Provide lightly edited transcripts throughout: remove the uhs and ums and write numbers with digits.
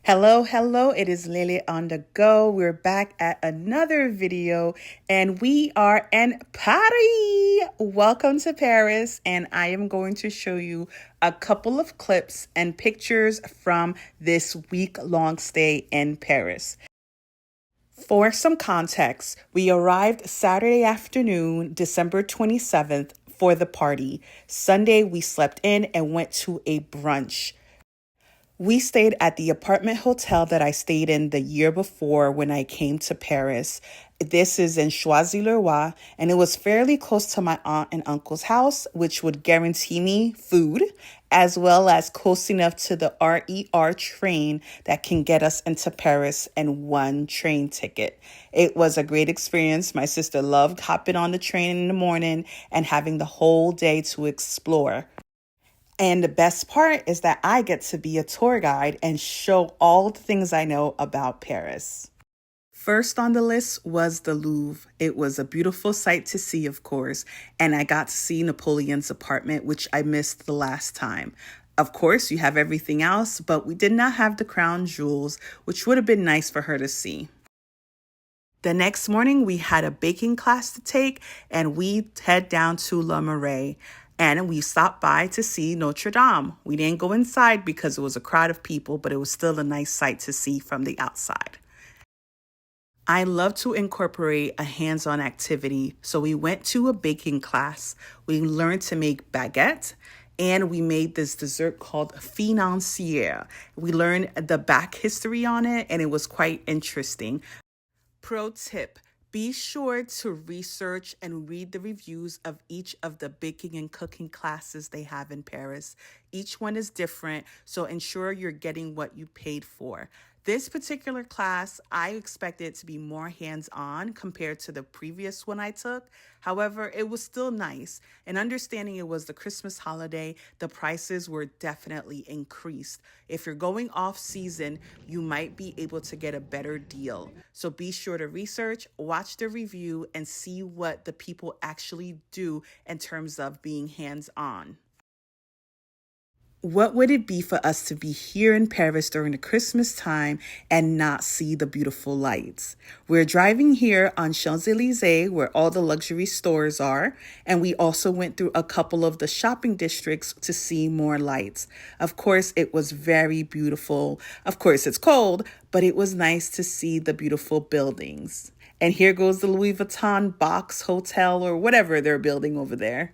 Hello, it is Lily on the go. We're back at another video and we are in Paris. Welcome to Paris, and I am going to show you a couple of clips and pictures from this week-long stay in Paris. For some context, we arrived Saturday afternoon, December 27th for the party. Sunday, we slept in and went to a brunch. We stayed at the apartment hotel that I stayed in the year before when I came to Paris. This is in Choisy-le-Roi, and it was fairly close to my aunt and uncle's house, which would guarantee me food, as well as close enough to the RER train that can get us into Paris in one train ticket. It was a great experience. My sister loved hopping on the train in the morning and having the whole day to explore. And the best part is that I get to be a tour guide and show all the things I know about Paris. First on the list was the Louvre. It was a beautiful sight to see, of course, and I got to see Napoleon's apartment, which I missed the last time. Of course, you have everything else, but we did not have the crown jewels, which would have been nice for her to see. The next morning, we had a baking class to take, and we head down to Le Marais. And we stopped by to see Notre Dame. We didn't go inside because it was a crowd of people, but it was still a nice sight to see from the outside. I love to incorporate a hands-on activity, so we went to a baking class. We learned to make baguette, and we made this dessert called financière. We learned the back history on it, and it was quite interesting. Pro tip: be sure to research and read the reviews of each of the baking and cooking classes they have in Paris. Each one is different, so ensure you're getting what you paid for. This particular class, I expected it to be more hands-on compared to the previous one I took. However, it was still nice. And understanding it was the Christmas holiday, the prices were definitely increased. If you're going off season, you might be able to get a better deal. So be sure to research, watch the review, and see what the people actually do in terms of being hands-on. What would it be for us to be here in Paris during the Christmas time and not see the beautiful lights? We're driving here on Champs-Élysées, where all the luxury stores are, and we also went through a couple of the shopping districts to see more lights. Of course, it was very beautiful. Of course, it's cold, but it was nice to see the beautiful buildings. And here goes the Louis Vuitton box hotel or whatever they're building over there.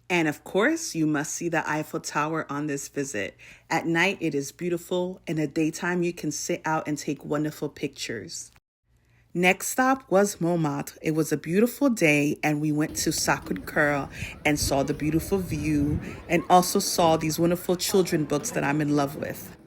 And of course, you must see the Eiffel Tower on this visit. At night, it is beautiful. In the daytime, you can sit out and take wonderful pictures. Next stop was Montmartre. It was a beautiful day, and we went to Sacré-Cœur and saw the beautiful view and also saw these wonderful children books that I'm in love with.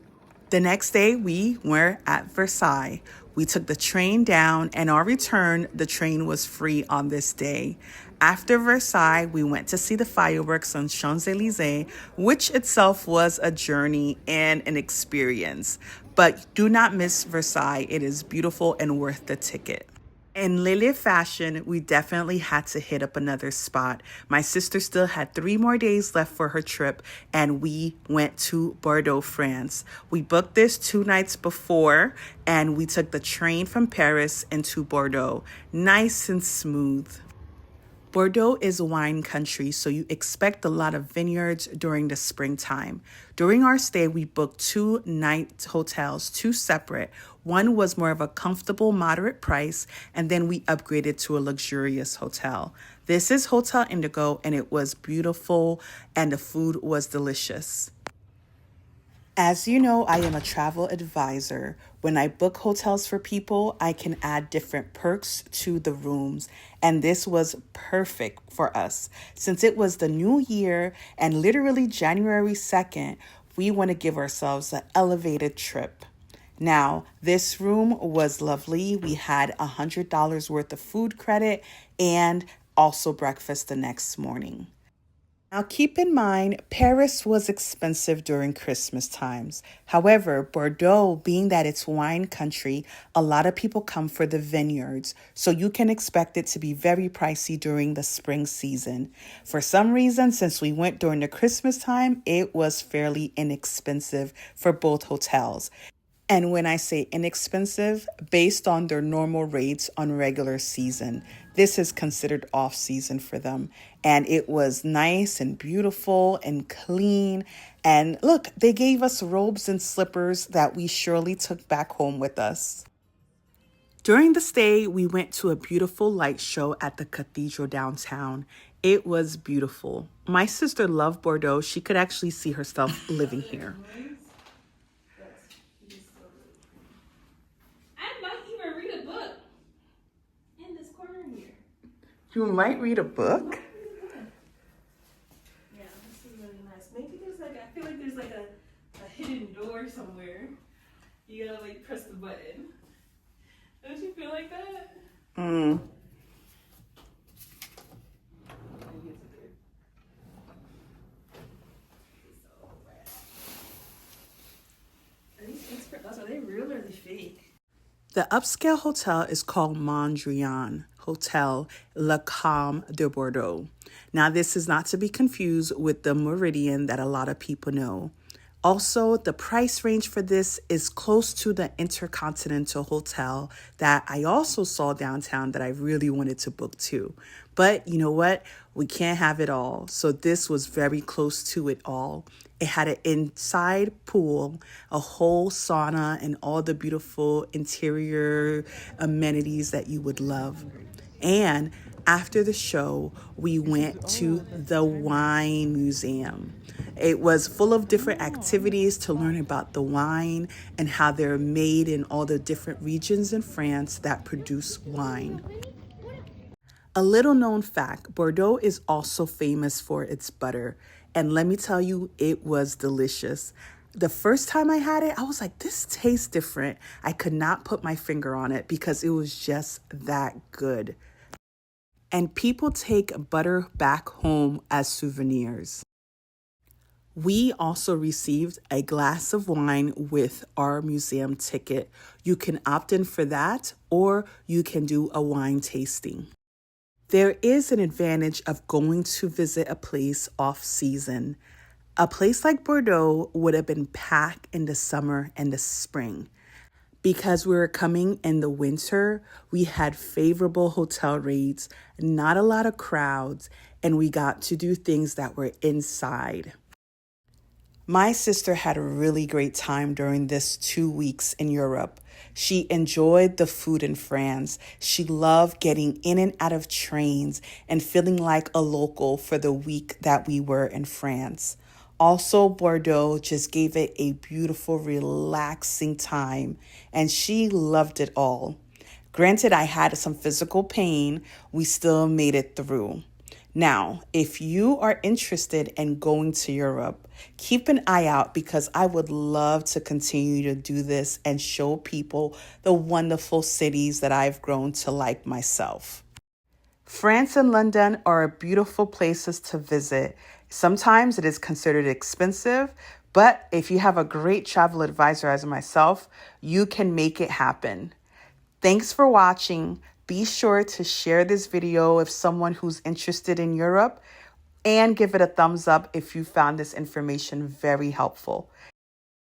The next day, we were at Versailles. We took the train down, and on return, the train was free on this day. After Versailles, we went to see the fireworks on Champs-Élysées, which itself was a journey and an experience. But do not miss Versailles. It is beautiful and worth the ticket. In Lily fashion, we definitely had to hit up another spot. My sister still had 3 more days left for her trip, and we went to Bordeaux, France. We booked this 2 nights before, and we took the train from Paris into Bordeaux. Nice and smooth. Bordeaux is a wine country, so you expect a lot of vineyards during the springtime. During our stay, we booked 2 night hotels, 2 separate. One was more of a comfortable, moderate price, and then we upgraded to a luxurious hotel. This is Hotel Indigo, and it was beautiful, and the food was delicious. As you know, I am a travel advisor. When I book hotels for people, I can add different perks to the rooms, and this was perfect for us. Since it was the new year and literally January 2nd, we want to give ourselves an elevated trip. Now, this room was lovely. We had $100 worth of food credit and also breakfast the next morning. Now, keep in mind, Paris was expensive during Christmas times. However, Bordeaux, being that it's wine country, a lot of people come for the vineyards, so you can expect it to be very pricey during the spring season. For some reason, since we went during the Christmas time, it was fairly inexpensive for both hotels. And when I say inexpensive, based on their normal rates on regular season, this is considered off season for them. And it was nice and beautiful and clean. And look, they gave us robes and slippers that we surely took back home with us. During the stay, we went to a beautiful light show at the cathedral downtown. It was beautiful. My sister loved Bordeaux. She could actually see herself living here. You might read a book? Yeah, this is really nice. Maybe there's like, I feel like there's like a hidden door somewhere. You gotta like press the button. Don't you feel like that? Mm. Are these experts? Are they real or are they fake? The upscale hotel is called Mondrian Hotel Le Calme de Bordeaux. Now, this is not to be confused with the Meridian that a lot of people know. Also, the price range for this is close to the Intercontinental Hotel that I also saw downtown that I really wanted to book too. But you know what? We can't have it all. So this was very close to it all. It had an inside pool, a whole sauna, and all the beautiful interior amenities that you would love. And after the show, we went to the wine museum. It was full of different activities to learn about the wine and how they're made in all the different regions in France that produce wine. A little known fact, Bordeaux is also famous for its butter. And let me tell you, it was delicious. The first time I had it, I was like, this tastes different. I could not put my finger on it because it was just that good. And people take butter back home as souvenirs. We also received a glass of wine with our museum ticket. You can opt in for that, or you can do a wine tasting. There is an advantage of going to visit a place off season. A place like Bordeaux would have been packed in the summer and the spring. Because we were coming in the winter, we had favorable hotel rates, not a lot of crowds, and we got to do things that were inside. My sister had a really great time during this 2 weeks in Europe. She enjoyed the food in France. She loved getting in and out of trains and feeling like a local for the week that we were in France. Also, Bordeaux just gave it a beautiful, relaxing time, and she loved it all. Granted, I had some physical pain, we still made it through. Now, if you are interested in going to Europe, keep an eye out because I would love to continue to do this and show people the wonderful cities that I've grown to like myself. France and London are beautiful places to visit. Sometimes it is considered expensive, but if you have a great travel advisor as myself, you can make it happen. Thanks for watching. Be sure to share this video with someone who's interested in Europe and give it a thumbs up if you found this information very helpful.